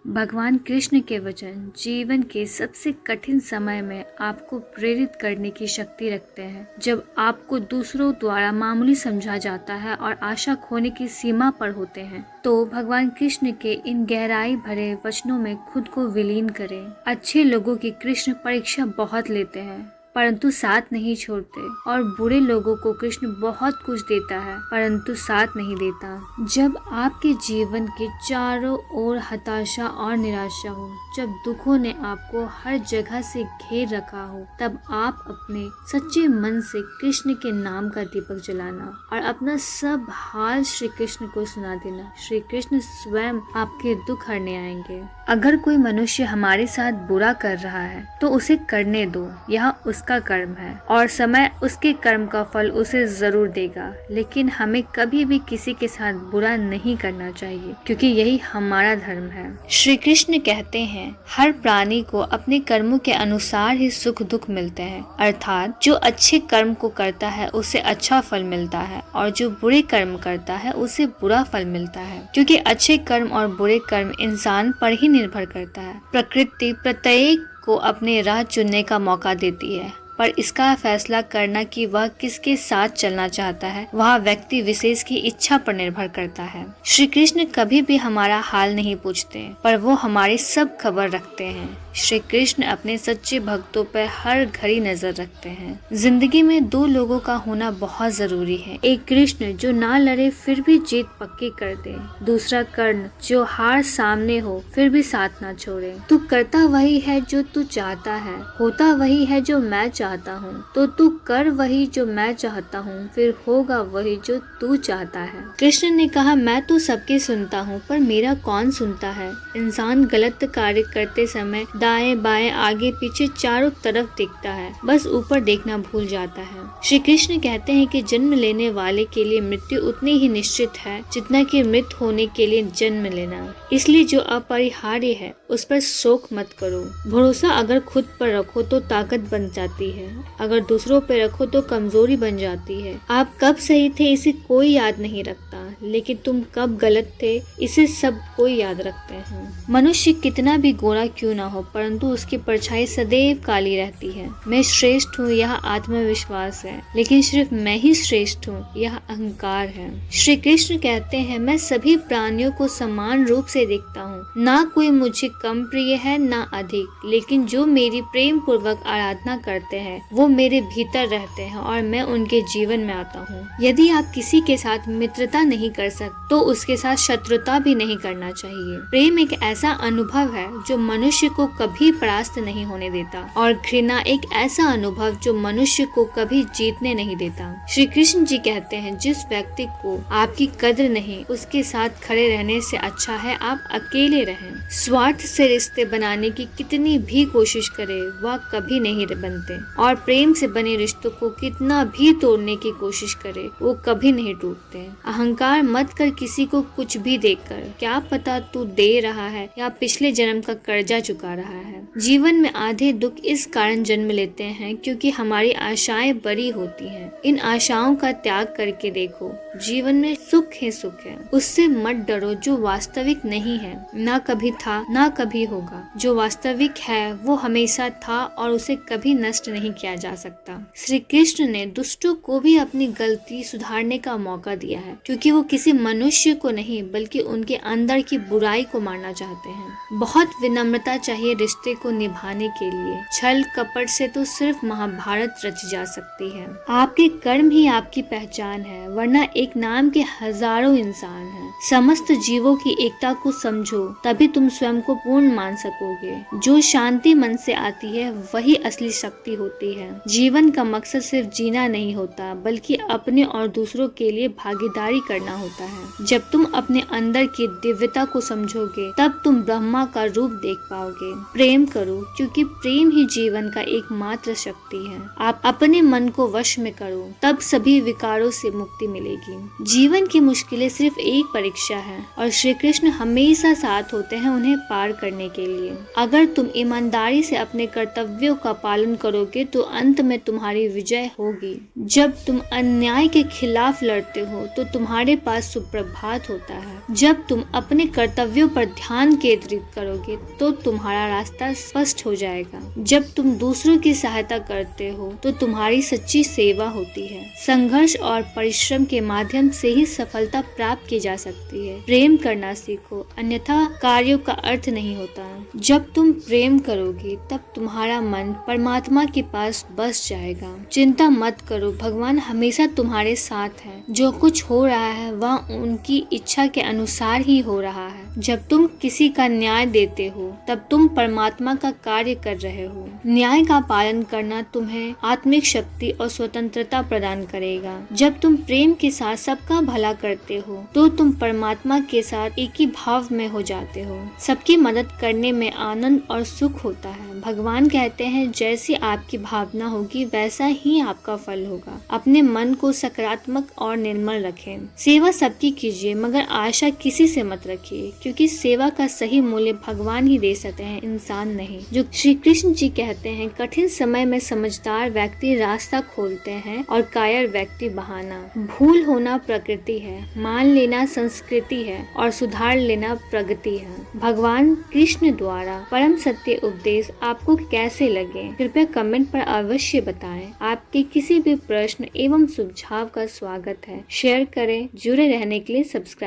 भगवान कृष्ण के वचन जीवन के सबसे कठिन समय में आपको प्रेरित करने की शक्ति रखते हैं। जब आपको दूसरों द्वारा मामूली समझा जाता है और आशा खोने की सीमा पर होते हैं, तो भगवान कृष्ण के इन गहराई भरे वचनों में खुद को विलीन करें। अच्छे लोगों की कृष्ण परीक्षा बहुत लेते हैं परंतु साथ नहीं छोड़ते, और बुरे लोगों को कृष्ण बहुत कुछ देता है परंतु साथ नहीं देता। जब आपके जीवन के चारों ओर हताशा और निराशा हो, जब दुखों ने आपको हर जगह से घेर रखा हो, तब आप अपने सच्चे मन से कृष्ण के नाम का दीपक जलाना और अपना सब हाल श्री कृष्ण को सुना देना। श्री कृष्ण स्वयं आपके दुख हरने आएंगे। अगर कोई मनुष्य हमारे साथ बुरा कर रहा है तो उसे करने दो, यह उसका कर्म है और समय उसके कर्म का फल उसे जरूर देगा। लेकिन हमें कभी भी किसी के साथ बुरा नहीं करना चाहिए, क्योंकि यही हमारा धर्म है। श्री कृष्ण कहते हैं, हर प्राणी को अपने कर्मों के अनुसार ही सुख दुख मिलते हैं, अर्थात जो अच्छे कर्म को करता है उसे अच्छा फल मिलता है और जो बुरे कर्म करता है उसे बुरा फल मिलता है, क्योंकि अच्छे कर्म और बुरे कर्म इंसान पर ही निर्भर करता है। प्रकृति प्रत्येक को अपने राह चुनने का मौका देती है, पर इसका फैसला करना कि वह किसके साथ चलना चाहता है वह व्यक्ति विशेष की इच्छा पर निर्भर करता है। श्री कृष्ण कभी भी हमारा हाल नहीं पूछते, पर वो हमारी सब खबर रखते हैं। श्री कृष्ण अपने सच्चे भक्तों पर हर घड़ी नजर रखते हैं। जिंदगी में दो लोगों का होना बहुत जरूरी है। एक कृष्ण जो ना लड़े फिर भी जीत पक्की कर दे, दूसरा कर्ण जो हार सामने हो फिर भी साथ ना छोड़े। तू करता वही है जो तू चाहता है, होता वही है जो मैं चाहता हूँ, तो तू कर वही जो मैं चाहता हूँ, फिर होगा वही जो तू चाहता है। कृष्ण ने कहा, मैं तो सबकी सुनता हूँ पर मेरा कौन सुनता है। इंसान गलत कार्य करते समय दाएं बाएं आगे पीछे चारों तरफ देखता है, बस ऊपर देखना भूल जाता है। श्री कृष्ण कहते हैं कि जन्म लेने वाले के लिए मृत्यु उतनी ही निश्चित है जितना कि मृत होने के लिए जन्म लेना। इसलिए जो अपरिहार्य है उस पर शोक मत करो। भरोसा अगर खुद पर रखो तो ताकत बन जाती है, अगर दूसरों पर रखो तो कमजोरी बन जाती है। आप कब सही थे इसे कोई याद नहीं रखता, लेकिन तुम कब गलत थे इसे सब कोई याद रखते हैं। मनुष्य कितना भी गोरा क्यों ना हो, परंतु उसकी परछाई सदैव काली रहती है। मैं श्रेष्ठ हूँ यह आत्मविश्वास है, लेकिन सिर्फ मैं ही श्रेष्ठ हूँ यह अहंकार है। श्री कृष्ण कहते हैं, मैं सभी प्राणियों को समान रूप से देखता हूँ, ना कोई मुझे कम प्रिय है ना अधिक, लेकिन जो मेरी प्रेम पूर्वक आराधना करते हैं वो मेरे भीतर रहते हैं और मैं उनके जीवन में आता हूँ। यदि आप किसी के साथ मित्रता नहीं कर सकते तो उसके साथ शत्रुता भी नहीं करना चाहिए। प्रेम एक ऐसा अनुभव है जो मनुष्य को कभी परास्त नहीं होने देता, और घृणा एक ऐसा अनुभव जो मनुष्य को कभी जीतने नहीं देता। श्री कृष्ण जी कहते हैं, जिस व्यक्ति को आपकी कद्र नहीं उसके साथ खड़े रहने से अच्छा है आप अकेले रहें। स्वार्थ से रिश्ते बनाने की कितनी भी कोशिश करे वह कभी नहीं बनते, और प्रेम से बने रिश्तों को कितना भी तोड़ने की कोशिश करे वो कभी नहीं टूटते। अहंकार मत कर किसी को कुछ भी देकर, क्या पता तू दे रहा है या पिछले जन्म का कर्जा चुका रहा है। जीवन में आधे दुख इस कारण जन्म लेते हैं क्योंकि हमारी आशाएं बड़ी होती हैं। इन आशाओं का त्याग करके देखो, जीवन में सुख ही सुख है। उससे मत डरो जो वास्तविक नहीं है, ना कभी था ना कभी होगा। जो वास्तविक है वो हमेशा था और उसे कभी नष्ट नहीं किया जा सकता। श्री कृष्ण ने दुष्टों को भी अपनी गलती सुधारने का मौका दिया है, क्योंकि वो किसी मनुष्य को नहीं बल्कि उनके अंदर की बुराई को मारना चाहते हैं। बहुत विनम्रता चाहिए रिश्ते को निभाने के लिए। छल कपट से तो सिर्फ महाभारत रची जा सकती है। आपके कर्म ही आपकी पहचान है, वरना एक नाम के हजारों इंसान हैं। समस्त जीवों की एकता को समझो, तभी तुम स्वयं को पूर्ण मान सकोगे। जो शांति मन से आती है वही असली शक्ति होती है। जीवन का मकसद सिर्फ जीना नहीं होता, बल्कि अपने और दूसरों के लिए भागीदारी करना होता है। जब तुम अपने अंदर की दिव्यता को समझोगे तब तुम ब्रह्मा का रूप देख पाओगे। प्रेम करो, क्योंकि प्रेम ही जीवन का एकमात्र शक्ति है। आप अपने मन को वश में करो, तब सभी विकारों से मुक्ति मिलेगी। जीवन की मुश्किलें सिर्फ एक परीक्षा है और श्री कृष्ण हमेशा साथ होते हैं उन्हें पार करने के लिए। अगर तुम ईमानदारी से अपने कर्तव्यों का पालन करोगे तो अंत में तुम्हारी विजय होगी। जब तुम अन्याय के खिलाफ लड़ते हो तो तुम्हारे पास सुप्रभात होता है। जब तुम अपने कर्तव्यों पर ध्यान केंद्रित करोगे तो तुम्हारा रास्ता स्पष्ट हो जाएगा। जब तुम दूसरों की सहायता करते हो तो तुम्हारी सच्ची सेवा होती है। संघर्ष और परिश्रम के माध्यम से ही सफलता प्राप्त की जा सकती है। प्रेम करना सीखो, अन्यथा कार्यों का अर्थ नहीं होता। जब तुम प्रेम करोगे तब तुम्हारा मन परमात्मा के पास बस जाएगा। चिंता मत करो, भगवान हमेशा तुम्हारे साथ है। जो कुछ हो रहा है वह उनकी इच्छा के अनुसार ही हो रहा है। जब तुम किसी का न्याय देते हो तब तुम परमात्मा का कार्य कर रहे हो। न्याय का पालन करना तुम्हें आत्मिक शक्ति और स्वतंत्रता प्रदान करेगा। जब तुम प्रेम के साथ सबका भला करते हो तो तुम परमात्मा के साथ एक ही भाव में हो जाते हो। सबकी मदद करने में आनंद और सुख होता है। भगवान कहते हैं जैसी आपकी भावना होगी वैसा ही आपका फल होगा। अपने मन को सकारात्मक और निर्मल रखें। सेवा सबकी कीजिए मगर आशा किसी से मत रखिए, क्योंकि सेवा का सही मूल्य भगवान ही दे सकते हैं, इंसान नहीं। जो श्री कृष्ण जी कहते हैं कठिन समय में समझदार व्यक्ति रास्ता खोलते हैं और कायर व्यक्ति बहाना। भूल होना प्रकृति है, मान लेना संस्कृति है और सुधार लेना प्रगति है। भगवान कृष्ण द्वारा परम सत्य उपदेश आपको कैसे लगे कृपया कमेंट पर अवश्य बताएं। आपके किसी भी प्रश्न एवं सुझाव का स्वागत है। शेयर करें। जुड़े रहने के लिए सब्सक्राइब